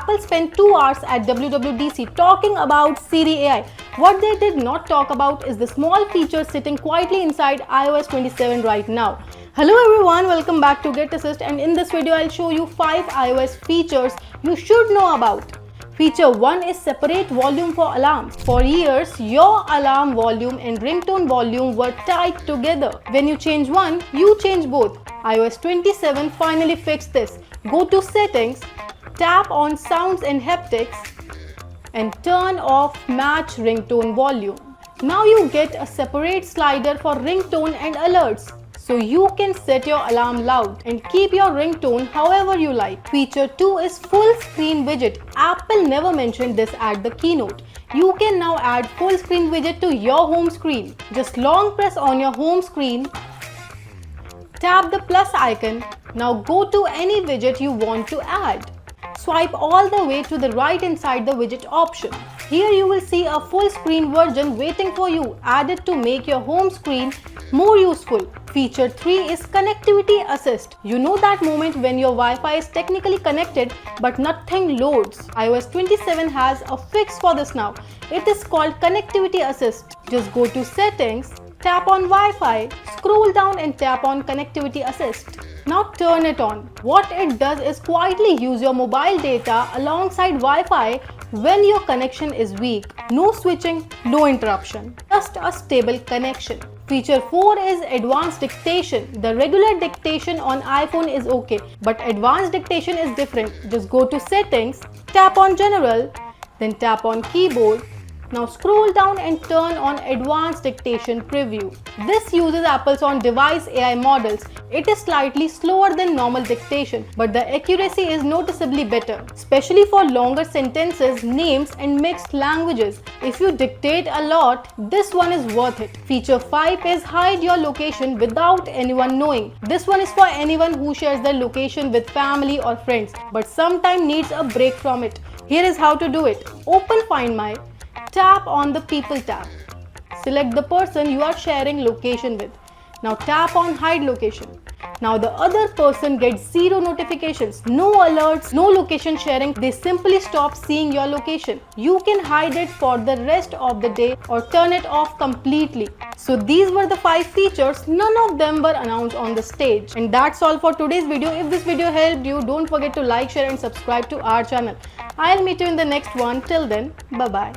Apple spent 2 hours at WWDC talking about Siri AI. What they did not talk about is the small feature sitting quietly inside iOS 27 right now. Hello everyone, welcome back to Get Assist, and in this video I'll show you 5 iOS features you should know about. Feature 1 is separate volume for alarms. For years, your alarm volume and ringtone volume were tied together. When you change one, you change both. iOS 27 finally fixed this. Go to Settings, tap on Sounds and Haptics, and turn off Match Ringtone Volume. Now you get a separate slider for ringtone and alerts. So you can set your alarm loud and keep your ringtone however you like. Feature 2 is full screen widget. Apple never mentioned this at the keynote. You can now add full screen widget to your home screen. Just long press on your home screen, tap the plus icon. Now go to any widget you want to add. Swipe all the way to the right inside the widget option. Here you will see a full screen version waiting for you, added to make your home screen more useful. Feature 3 is Connectivity Assist. You know that moment when your Wi-Fi is technically connected but nothing loads. iOS 27 has a fix for this now. It is called Connectivity Assist. Just go to Settings, tap on Wi-Fi, scroll down and tap on Connectivity Assist. Now turn it on. What it does is quietly use your mobile data alongside Wi-Fi when your connection is weak. No switching, no interruption. Just a stable connection. Feature 4 is Advanced Dictation. The regular dictation on iPhone is okay, but Advanced Dictation is different. Just go to Settings, tap on General, then tap on Keyboard. Now scroll down and turn on Advanced Dictation Preview. This uses Apple's on-device AI models. It is slightly slower than normal dictation, but the accuracy is noticeably better, especially for longer sentences, names, and mixed languages. If you dictate a lot, this one is worth it. Feature 5 is Hide Your Location without anyone knowing. This one is for anyone who shares their location with family or friends, but sometimes needs a break from it. Here is how to do it. Open Find My. Tap on the People tab. Select the person you are sharing location with. Now tap on Hide Location. Now the other person gets zero notifications, no alerts, no location sharing. They simply stop seeing your location. You can hide it for the rest of the day or turn it off completely. So these were the 5 features. None of them were announced on the stage. And that's all for today's video. If this video helped you, don't forget to like, share and subscribe to our channel. I'll meet you in the next one. Till then, bye-bye.